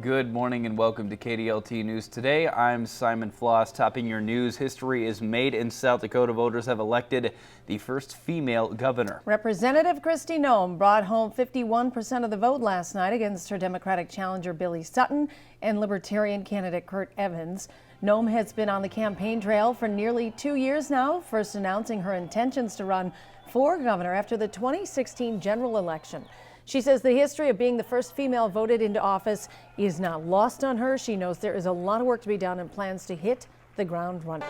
Good morning and welcome to KDLT News Today. I'm Simon Floss. Topping your news, history is made in South Dakota. Voters have elected the first female governor. Representative Kristi Noem brought home 51% of the vote last night against her Democratic challenger Billy Sutton and Libertarian candidate Kurt Evans. Noem has been on the campaign trail for nearly 2 years now, first announcing her intentions to run for governor after the 2016 general election. She says the history of being the first female voted into office is not lost on her. She knows there is a lot of work to be done and plans to hit the ground running.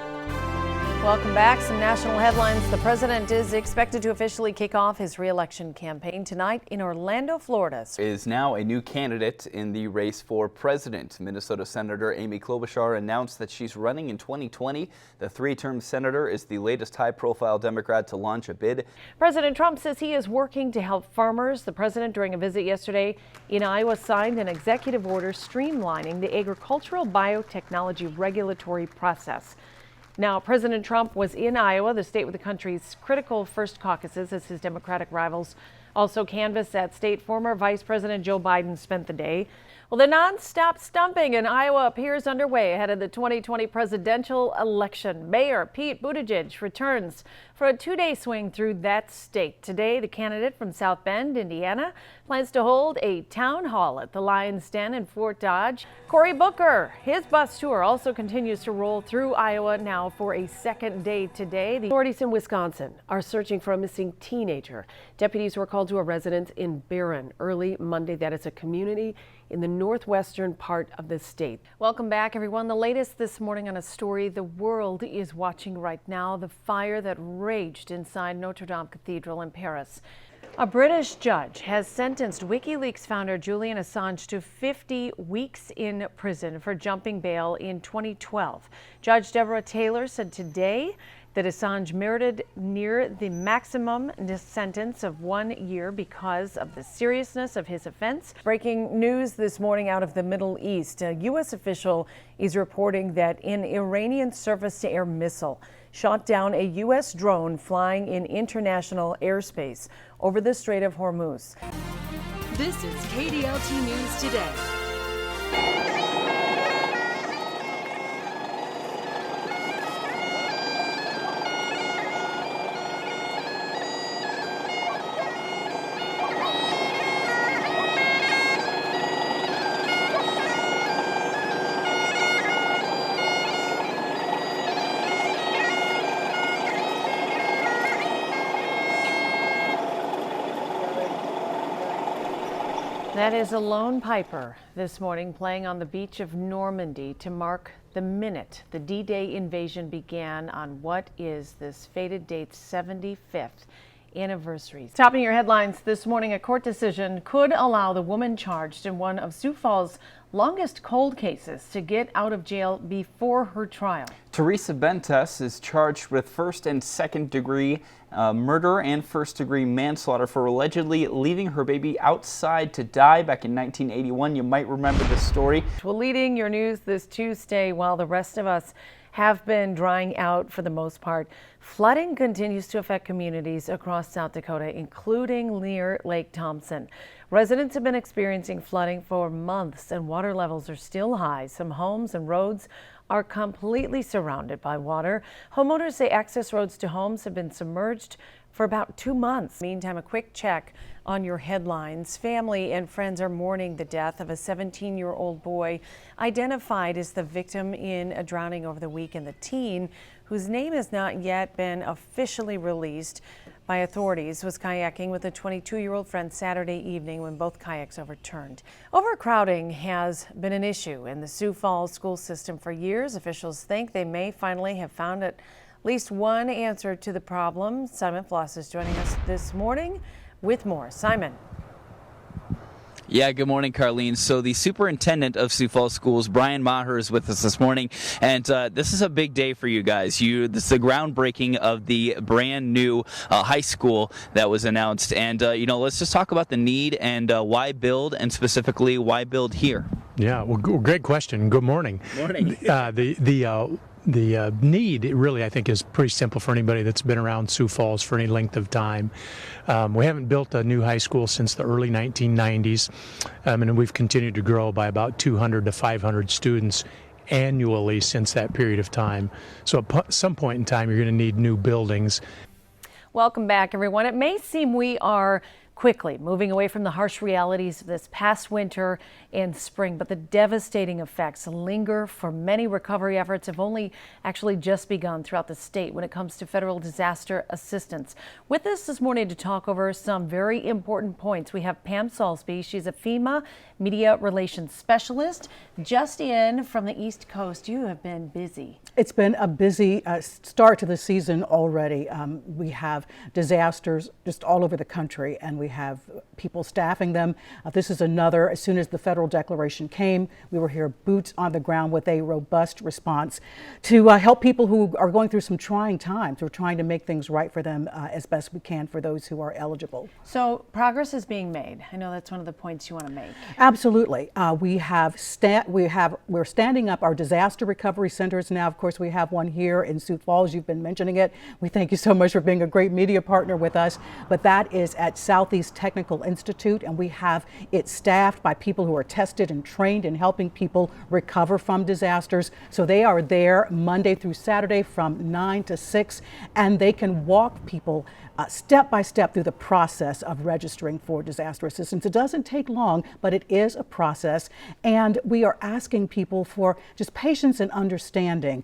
Welcome back. Some national headlines. The president is expected to officially kick off his re-election campaign tonight in Orlando, Florida. Is now a new candidate in the race for president. Minnesota Senator Amy Klobuchar announced that she's running in 2020. The three-term senator is the latest high-profile Democrat to launch a bid. President Trump says he is working to help farmers. The president, during a visit yesterday in Iowa, signed an executive order streamlining the agricultural biotechnology regulatory process. Now, President Trump was in Iowa, the state with the country's critical first caucuses, as his Democratic rivals also canvassed that state. Former Vice President Joe Biden spent the day. Well, the nonstop stumping in Iowa appears underway ahead of the 2020 presidential election. Mayor Pete Buttigieg returns for a two-day swing through that state. Today, the candidate from South Bend, Indiana, plans to hold a town hall at the Lion's Den in Fort Dodge. Cory Booker, his bus tour also continues to roll through Iowa now for a second day today. The authorities in Wisconsin are searching for a missing teenager. Deputies were called to a residence in Barron early Monday. That is a community in the northwestern part of the state. Welcome back, everyone. The latest this morning on a story the world is watching right now: the fire that raged inside Notre Dame Cathedral in Paris. A British judge has sentenced WikiLeaks founder Julian Assange to 50 weeks in prison for jumping bail in 2012. Judge Deborah Taylor said today that Assange merited near the maximum sentence of 1 year because of the seriousness of his offense. Breaking news this morning out of the Middle East. A U.S. official is reporting that an Iranian surface-to-air missile shot down a U.S. drone flying in international airspace over the Strait of Hormuz. This is KDLT News Today. That is a lone piper this morning playing on the beach of Normandy to mark the minute the D-Day invasion began on what is this fated date's 75th anniversary. Topping your headlines this morning, a court decision could allow the woman charged in one of Sioux Falls' longest cold cases to get out of jail before her trial. Teresa Bentes is charged with first and second degree murder and first degree manslaughter for allegedly leaving her baby outside to die back in 1981. You might remember this story. Well, leading your news this Tuesday, while the rest of us have been drying out for the most part, flooding continues to affect communities across South Dakota, including near Lake Thompson. Residents have been experiencing flooding for months and water levels are still high. Some homes and roads are completely surrounded by water. Homeowners say access roads to homes have been submerged for about 2 months. Meantime, a quick check on your headlines. Family and friends are mourning the death of a 17-year-old boy identified as the victim in a drowning over the weekend. The teen, whose name has not yet been officially released by authorities, was kayaking with a 22-year-old friend Saturday evening when both kayaks overturned. Overcrowding has been an issue in the Sioux Falls school system for years. Officials think they may finally have found at least one answer to the problem. Simon Floss is joining us this morning with more. Simon. Yeah, good morning, Carlene. So the superintendent of Sioux Falls Schools, Brian Maher, is with us this morning, and this is a big day for you guys. This is the groundbreaking of the brand new high school that was announced, and let's just talk about the need and why build, and specifically why build here. Yeah, well, great question. Good morning. Morning. The need, really, I think, is pretty simple for anybody that's been around Sioux Falls for any length of time. We haven't built a new high school since the early 1990s, and we've continued to grow by about 200 to 500 students annually since that period of time. So at some point in time, you're going to need new buildings. Welcome back, everyone. It may seem we are quickly moving away from the harsh realities of this past winter and spring, but the devastating effects linger, for many recovery efforts have only actually just begun throughout the state when it comes to federal disaster assistance. With us this morning to talk over some very important points, we have Pam Salsby. She's a FEMA Media Relations Specialist. Just in from the East Coast, you have been busy. It's been a busy start to the season already. We have disasters just all over the country, and we have people staffing them. This is another, as soon as the federal declaration came, we were here boots on the ground with a robust response to help people who are going through some trying times. We're trying to make things right for them as best we can for those who are eligible. So progress is being made. I know that's one of the points you want to make. Absolutely. We're standing up our disaster recovery centers now. Of course, we have one here in Sioux Falls. You've been mentioning it. We thank you so much for being a great media partner with us. But that is at Southeast Technical Institute, and we have it staffed by people who are tested and trained in helping people recover from disasters. So they are there Monday through Saturday from 9 to 6, and they can walk people step by step through the process of registering for disaster assistance. It doesn't take long, but it is a process, and we are asking people for just patience and understanding,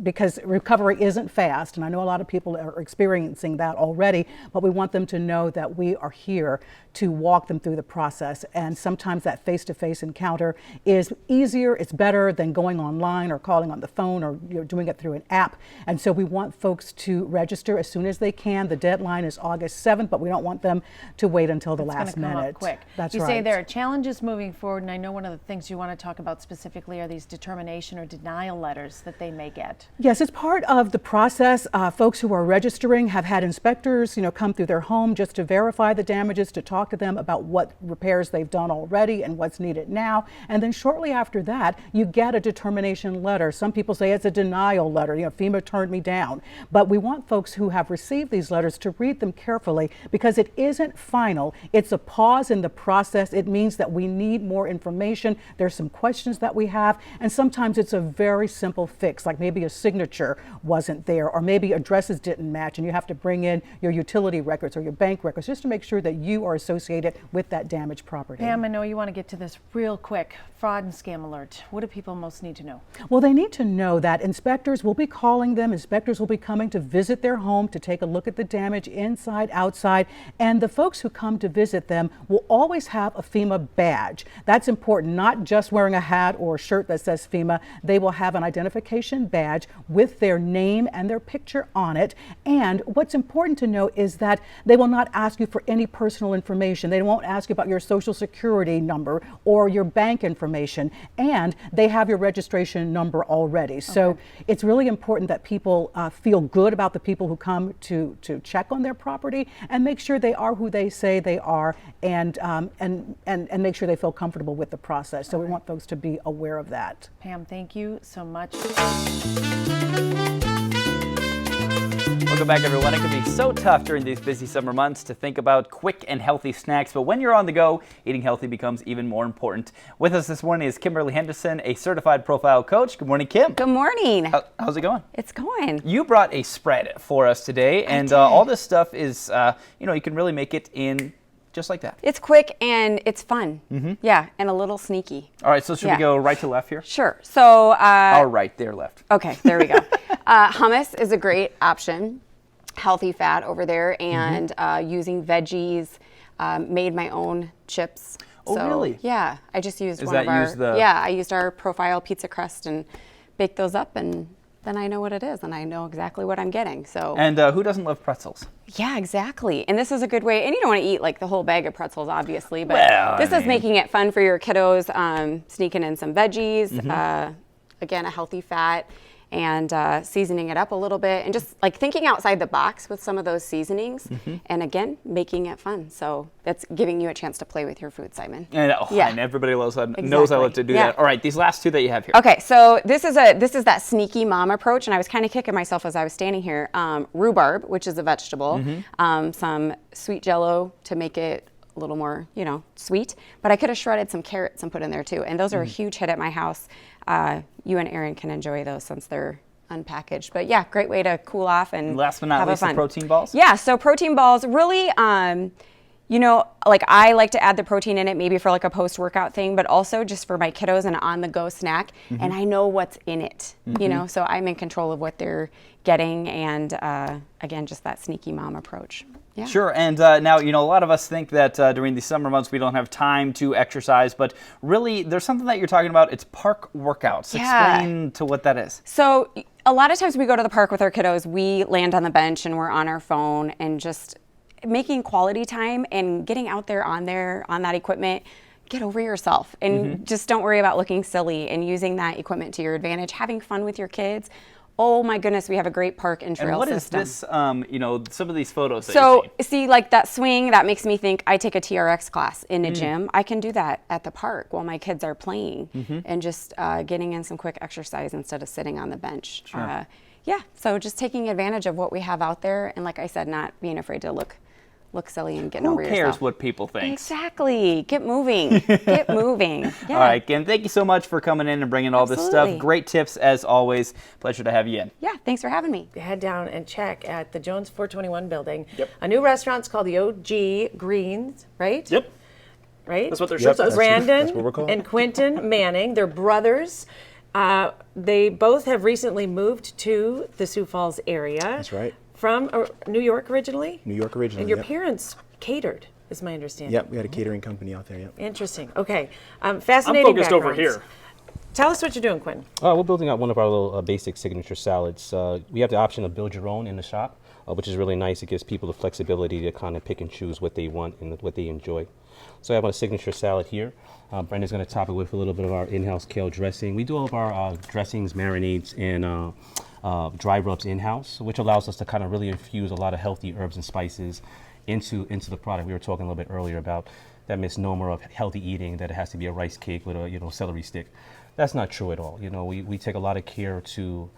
because recovery isn't fast, and I know a lot of people are experiencing that already, but we want them to know that we are here to walk them through the process. And sometimes that face-to-face encounter is easier, it's better than going online or calling on the phone or doing it through an app. And so we want folks to register as soon as they can. The deadline is August 7th, but we don't want them to wait until the last minute. Come up quick. That's you right. say there are challenges moving forward, and I know one of the things you want to talk about specifically are these determination or denial letters that they may get. Yes, it's part of the process. Folks who are registering have had inspectors, come through their home just to verify the damages, to talk to them about what repairs they've done already and what's needed now. And then shortly after that, you get a determination letter. Some people say it's a denial letter. FEMA turned me down. But we want folks who have received these letters to read them carefully, because it isn't final. It's a pause in the process. It means that we need more information. There's some questions that we have, and sometimes it's a very simple fix, like maybe a signature wasn't there, or maybe addresses didn't match, and you have to bring in your utility records or your bank records just to make sure that you are associated with that damaged property. Pam, I know you want to get to this real quick. Fraud and scam alert. What do people most need to know? Well, they need to know that inspectors will be calling them. Inspectors will be coming to visit their home to take a look at the damage inside, outside, and the folks who come to visit them will always have a FEMA badge. That's important, not just wearing a hat or a shirt that says FEMA. They will have an identification badge with their name and their picture on it. And what's important to know is that they will not ask you for any personal information. They won't ask you about your social security number or your bank information, and they have your registration number already. So it's really important that people feel good about the people who come to check on their property, and make sure they are who they say they are, and make sure they feel comfortable with the process. So we want folks to be aware of that. Pam, thank you so much. Welcome back, everyone. It can be so tough during these busy summer months to think about quick and healthy snacks, but when you're on the go, eating healthy becomes even more important. With us this morning is Kimberly Henderson, a certified profile coach. Good morning, Kim. Good morning. How's it going? It's going. You brought a spread for us today, and all this stuff is, you can really make it in just like that. It's quick and it's fun. Yeah, and a little sneaky. All right, so should we go right to left here? Sure. So, all right, there, left. Okay, there we go. Hummus is a great option. Healthy fat over there, and using veggies, made my own chips. Oh, so, really? Yeah, I just used Is one that of our. use the- Yeah, I used our profile pizza crust and baked those up, and then I know what it is, and I know exactly what I'm getting. So. And who doesn't love pretzels? Yeah, exactly. And this is a good way, and you don't want to eat like the whole bag of pretzels, obviously, but Well, this I is mean- making it fun for your kiddos, sneaking in some veggies, again, a healthy fat, and seasoning it up a little bit, and just like thinking outside the box with some of those seasonings, and again, making it fun. So that's giving you a chance to play with your food, Simon. And everybody knows I love to do that. All right, these last two that you have here. Okay, so this is that sneaky mom approach, and I was kind of kicking myself as I was standing here. Rhubarb, which is a vegetable, some sweet Jello to make it a little more, sweet. But I could have shredded some carrots and put in there too, and those are a huge hit at my house. You and Aaron can enjoy those since they're unpackaged. But yeah, great way to cool off and last but not least, the protein balls. Yeah, so protein balls really. Like I like to add the protein in it maybe for like a post-workout thing, but also just for my kiddos and on-the-go snack. And I know what's in it, so I'm in control of what they're getting. And again, just that sneaky mom approach. Yeah. Sure, and now, a lot of us think that during the summer months we don't have time to exercise, but really there's something that you're talking about. It's park workouts. Yeah. Explain to what that is. So a lot of times we go to the park with our kiddos, we land on the bench and we're on our phone and just making quality time and getting out there on that equipment. Get over yourself and just don't worry about looking silly, and using that equipment to your advantage, having fun with your kids. Oh my goodness, we have a great park and trail system. And what is this, some of these photos that so you've seen? See, like that swing, that makes me think I take a TRX class in a gym. I can do that at the park while my kids are playing and just getting in some quick exercise instead of sitting on the bench. Sure. So just taking advantage of what we have out there, and like I said, not being afraid to look silly and getting over yourself. Who cares what people think? Exactly. Get moving. Get moving. Yeah. All right, Kim, thank you so much for coming in and bringing all this stuff. Great tips as always. Pleasure to have you in. Yeah, thanks for having me. Head down and check at the Jones 421 building. Yep. A new restaurant's called the OG Greens, right? Yep. Right? That's what their shirt says. Brandon That's what we're called. and Quentin Manning, they're brothers. They both have recently moved to the Sioux Falls area. That's right. From New York originally? New York originally, And your yep. parents catered, is my understanding. Yep, we had a catering company out there, yep. Interesting. Okay. Fascinating I'm focused over backgrounds. here. Tell us what you're doing, Quinn. We're building out one of our little basic signature salads. We have the option of build your own in the shop, which is really nice. It gives people the flexibility to kind of pick and choose what they want and what they enjoy. So I have a signature salad here. Brenda's going to top it with a little bit of our in-house kale dressing. We do all of our dressings, marinades, and dry rubs in-house, which allows us to kind of really infuse a lot of healthy herbs and spices into the product. We were talking a little bit earlier about that misnomer of healthy eating, that it has to be a rice cake with a celery stick. That's not true at all. We take a lot of care to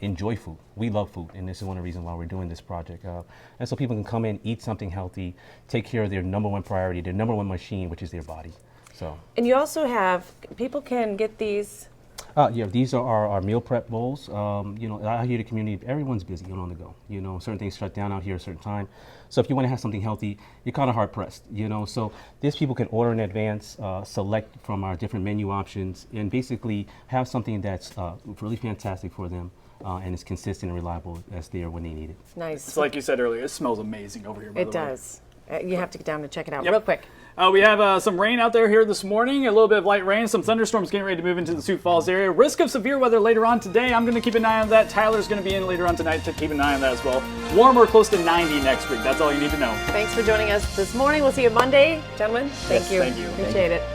enjoy food. We love food, and this is one of the reasons why we're doing this project. And so people can come in, eat something healthy, take care of their number one priority, their number one machine, which is their body. So. And you also have, people can get these. Yeah, these are our meal prep bowls. Out here in the community, everyone's busy and on the go. Certain things shut down out here at a certain time. So if you want to have something healthy, you're kind of hard pressed. So these people can order in advance, select from our different menu options, and basically have something that's really fantastic for them and is consistent and reliable that's there when they need it. Nice. So like you said earlier, it smells amazing over here, by the way. It does. You have to get down and check it out Yep. real quick. We have some rain out there here this morning, a little bit of light rain, some thunderstorms getting ready to move into the Sioux Falls area. Risk of severe weather later on today. I'm going to keep an eye on that. Tyler's going to be in later on tonight to keep an eye on that as well. Warmer, close to 90 next week. That's all you need to know. Thanks for joining us this morning. We'll see you Monday. Gentlemen, thank Yes, you. thank you. Appreciate it.